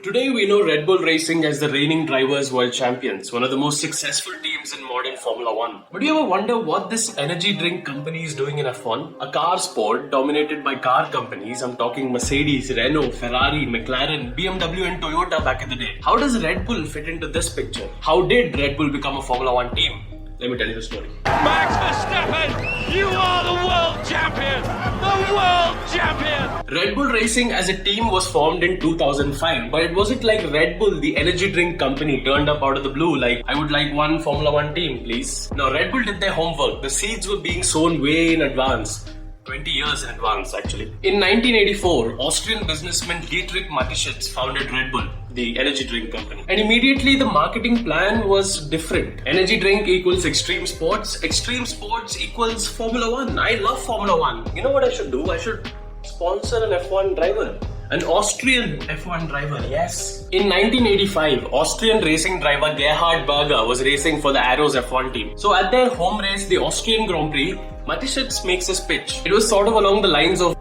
Today we know Red Bull Racing as the reigning drivers' world champions, one of the most successful teams in modern Formula One. But do you ever wonder what this energy drink company is doing in F1? A car sport dominated by car companies. I'm talking Mercedes, Renault, Ferrari, McLaren, BMW and Toyota back in the day. How does Red Bull fit into this picture? How did Red Bull become a Formula One team? Let me tell you the story. Max Verstappen, you are the world champion! The world champion! Red Bull Racing as a team was formed in 2005, but it wasn't like Red Bull, the energy drink company, turned up out of the blue like, I would like one Formula One team, please. No, Red Bull did their homework. The seeds were being sown way in advance. 20 years in advance, actually. In 1984, Austrian businessman Dietrich Mateschitz founded Red Bull, the energy drink company. And immediately the marketing plan was different. Energy drink equals extreme sports equals Formula One. I love Formula One. You know what I should do? I should sponsor an F1 driver. An Austrian F1 driver, yes. In 1985, Austrian racing driver Gerhard Berger was racing for the Arrows F1 team. So at their home race, the Austrian Grand Prix, Mateschitz makes his pitch. It was sort of along the lines of,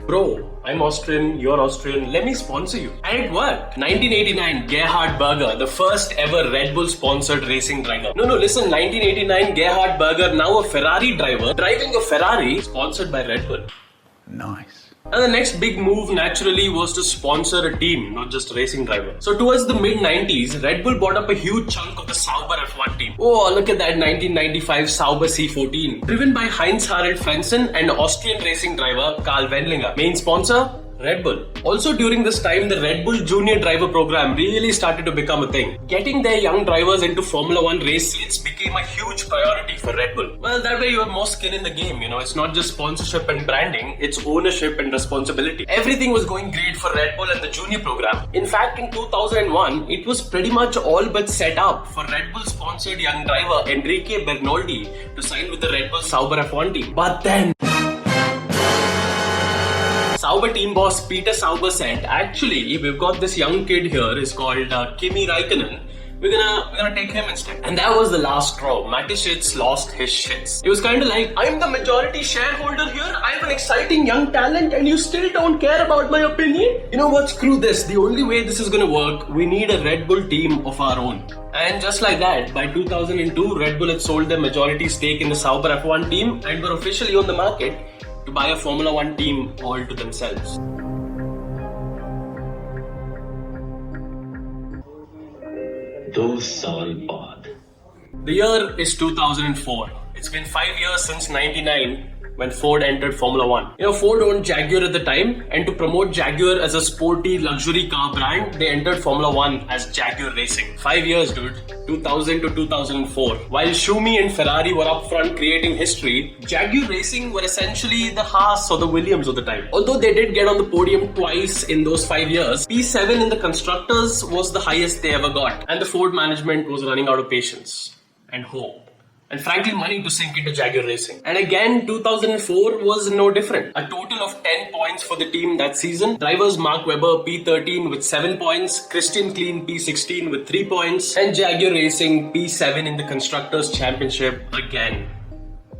bro, I'm Austrian, you're Austrian, let me sponsor you. And it worked. 1989, Gerhard Berger, the first ever Red Bull sponsored racing driver. No, listen, 1989, Gerhard Berger, now a Ferrari driver, driving a Ferrari sponsored by Red Bull. Nice. And the next big move naturally was to sponsor a team, not just a racing driver. So towards the mid-90s, Red Bull bought up a huge chunk of the Sauber F1 team. Oh, look at that 1995 Sauber C14. Driven by Heinz-Harald Frentzen and Austrian racing driver Karl Wendlinger. Main sponsor? Red Bull. Also during this time, the Red Bull Junior Driver Program really started to become a thing. Getting their young drivers into Formula One race seats became a huge priority for Red Bull. Well, that way you have more skin in the game, It's not just sponsorship and branding, it's ownership and responsibility. Everything was going great for Red Bull and the Junior program. In fact, in 2001, it was pretty much all but set up for Red Bull sponsored young driver Enrique Bernoldi to sign with the Red Bull Sauber F1 team. But then Sauber team boss Peter Sauber said, actually, we've got this young kid here, he's called Kimi Raikkonen. We're gonna take him instead. And that was the last straw. Mateschitz lost his shits. It was kind of like, I'm the majority shareholder here, I have an exciting young talent and you still don't care about my opinion? You know what, screw this. The only way this is gonna work, we need a Red Bull team of our own. And just like that, by 2002, Red Bull had sold their majority stake in the Sauber F1 team and were officially on the market to buy a Formula One team all to themselves. The year is 2004. It's been 5 years since 99 when Ford entered Formula One. Ford owned Jaguar at the time, and to promote Jaguar as a sporty luxury car brand, they entered Formula One as Jaguar Racing. 5 years, dude. 2000 to 2004. While Schumi and Ferrari were up front creating history, Jaguar Racing were essentially the Haas or the Williams of the time. Although they did get on the podium twice in those 5 years, P7 in the constructors was the highest they ever got. And the Ford management was running out of patience and hope. And frankly, money to sink into Jaguar Racing. And again, 2004 was no different. A total of 10 points for the team that season. Drivers Mark Webber P13 with 7 points, Christian Klein P16 with 3 points, and Jaguar Racing P7 in the Constructors' Championship again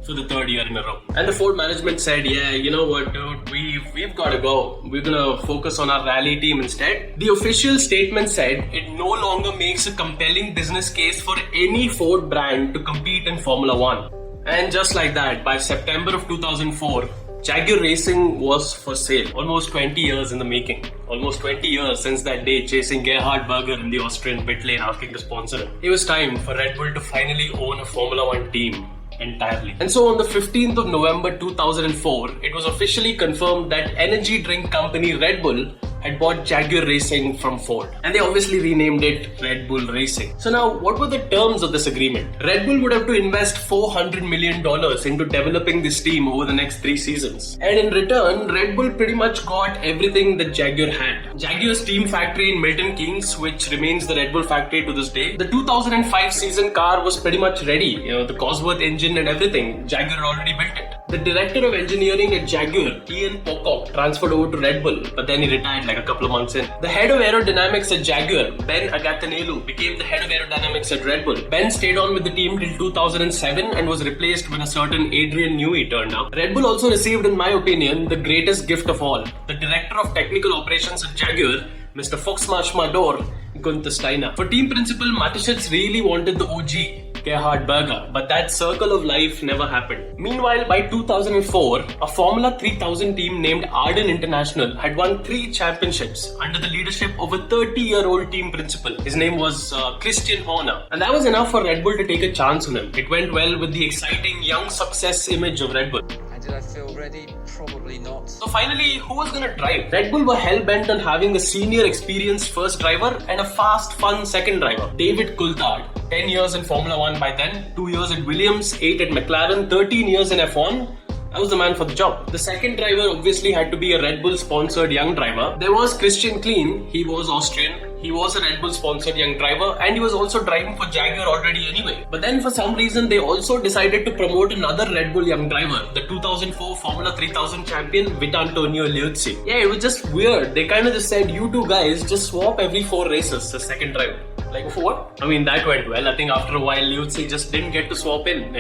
for the third year in a row. And the Ford management said, yeah, you know what, dude, we've got to go. We're gonna focus on our rally team instead. The official statement said it no longer makes a compelling business case for any Ford brand to compete in Formula One. And just like that, by September of 2004, Jaguar Racing was for sale. Almost 20 years in the making. Almost 20 years since that day chasing Gerhard Berger in the Austrian pit lane asking to sponsor him. It was time for Red Bull to finally own a Formula One team entirely. And so on the 15th of November 2004, it was officially confirmed that energy drink company Red Bull had bought Jaguar Racing from Ford. And they obviously renamed it Red Bull Racing. So now, what were the terms of this agreement? Red Bull would have to invest $400 million into developing this team over the next 3 seasons. And in return, Red Bull pretty much got everything that Jaguar had. Jaguar's team factory in Milton Keynes, which remains the Red Bull factory to this day. The 2005 season car was pretty much ready. The Cosworth engine and everything. Jaguar already built it. The director of engineering at Jaguar, Ian Pocock, transferred over to Red Bull, but then he retired like a couple of months in. The head of aerodynamics at Jaguar, Ben Agatanelu, became the head of aerodynamics at Red Bull. Ben stayed on with the team till 2007 and was replaced when a certain Adrian Newey turned up. Red Bull also received, in my opinion, the greatest gift of all. The director of technical operations at Jaguar Mr. Foxmarshmador, Gunther Steiner. For team principal, Mateschitz really wanted the OG, Gerhard Berger, but that circle of life never happened. Meanwhile, by 2004, a Formula 3000 team named Arden International had won 3 championships under the leadership of a 30-year-old team principal. His name was Christian Horner, and that was enough for Red Bull to take a chance on him. It went well with the exciting young success image of Red Bull. And did I feel ready? Probably not. So finally, who was gonna drive? Red Bull were hell-bent on having a senior experienced first driver and a fast, fun second driver. David Coulthard, 10 years in Formula 1 by then, 2 years at Williams, 8 at McLaren, 13 years in F1. That was the man for the job. The second driver obviously had to be a Red Bull sponsored young driver. There was Christian Klein, he was Austrian. He was a Red Bull sponsored young driver and he was also driving for Jaguar already anyway. But then for some reason they also decided to promote another Red Bull young driver, the 2004 Formula 3000 champion Vitantonio Liuzzi. Yeah, it was just weird. They kind of just said, you two guys just swap every 4 races, the second driver. Like, for what? I mean, that went well. I think after a while Liuzzi just didn't get to swap in.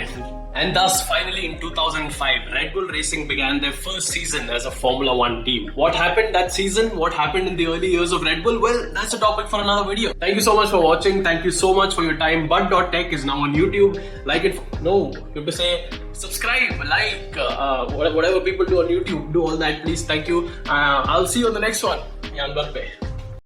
And thus, finally in 2005, Red Bull Racing began their first season as a Formula 1 team. What happened that season? What happened in the early years of Red Bull? Well, that's a topic for another video. Thank you so much for watching. Thank you so much for your time. Bhat.tech is now on YouTube. Like it. No, you have to say subscribe, like, whatever people do on YouTube. Do all that, please. Thank you. I'll see you on the next one. Yan Barpe.